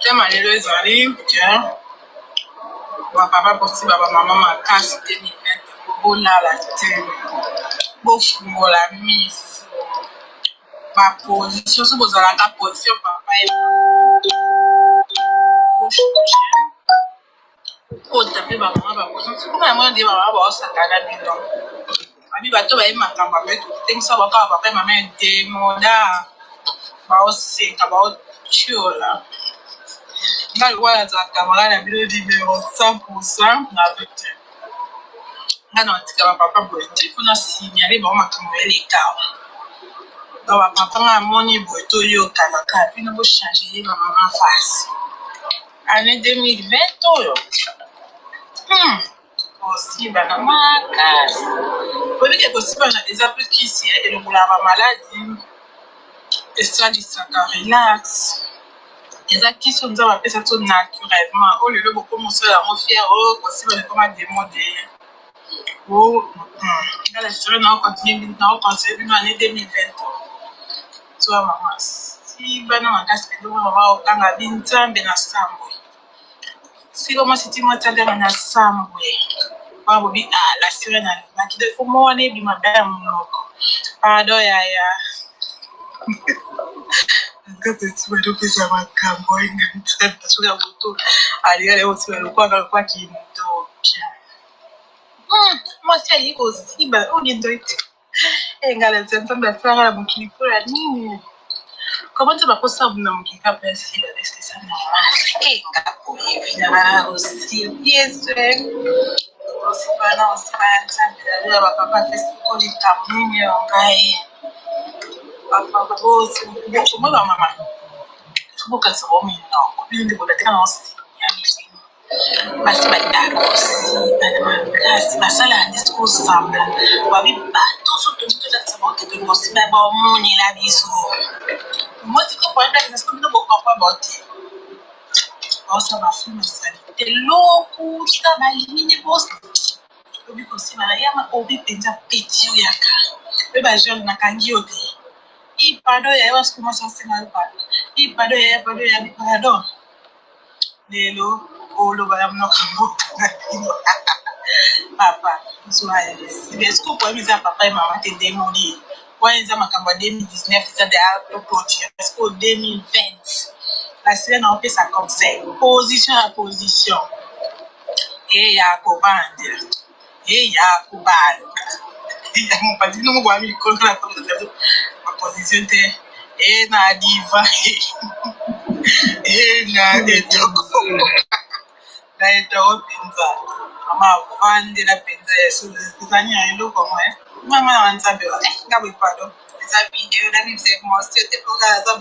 Tema lelo ezali ke bapapa possible bamama makasi 2020 bolala te bofungola miso baposition so bozalaka position papa kota mpe bamama baposition sikoma yango nde bamama baosakana bino abi bato baye makambo ape totengisa bakaka papa mama edemoda baoseka baotiola ngai wana azalaka maka na bino libero 100% na vete nga na batika bapapa boye te mpona signale bao makambo elekawa donc bapapa nga amoni boye toyokanaka bino bochange ye bamama fasi année 2020 oyo kosibana makasi oyebike kosibana eza mpe kisi elongolaka bamaladi esalisaka relax eza kisi oyo nzambe apesa to naturellement oyo lelo bokomosala yango fiere oyo kosibana ekoma demode ngala sere naocontinue bino année 2020 toa mama sibana makasi pendongo mama okanga binzambe na sambwe siko mwasi ti mwa tandanga na sambwe wana bobi la sere na makide fo mwana ebima baya monoko pardon yaya ngata ti badopesa makambo aina nzambe soki ya moto aliale osiba lokwa kindoki mwasi ayi kosiba olindo ete engala nzambe asanga na mokili mpola nini comment tu vas pas ça na mokili ka pesi la est-ce que ça normal enga koyebina aussi yes osibana nzambe ya bapapa pesi kolita mini ngai papa bosi bomo bamama tubokasa bominoko bindi bolateka na osi basi badakosi bana makasi basala discours sembla babi bato sotomitolakisa baokeke kosi bamonela biso moti kopanda nasko bino bokompa bote baosa bafilme salite lokuta balimine bosi obi kosibana yama obi mpenza peti oyaka oyo bajeune nakangi yo te ipado yaya wasikomasa osenga pado ipado yaya pado ya pardon lelo oloba ya mnoka mboka papa nsoaya est-ce que poème eza papa et maman te demoli wana eza makambo ya 2019 eza de apropoti parce que 2020 basile na opesa conseil position ya position eya kobandela eya kobala mopati bino moko wami likolo na baposition te na diva na etoko na etoko mpenza amavandela mpenza ezani ya eloko mo mama na banzambe nga boye pardon eza video na bibise mosi otepoka aza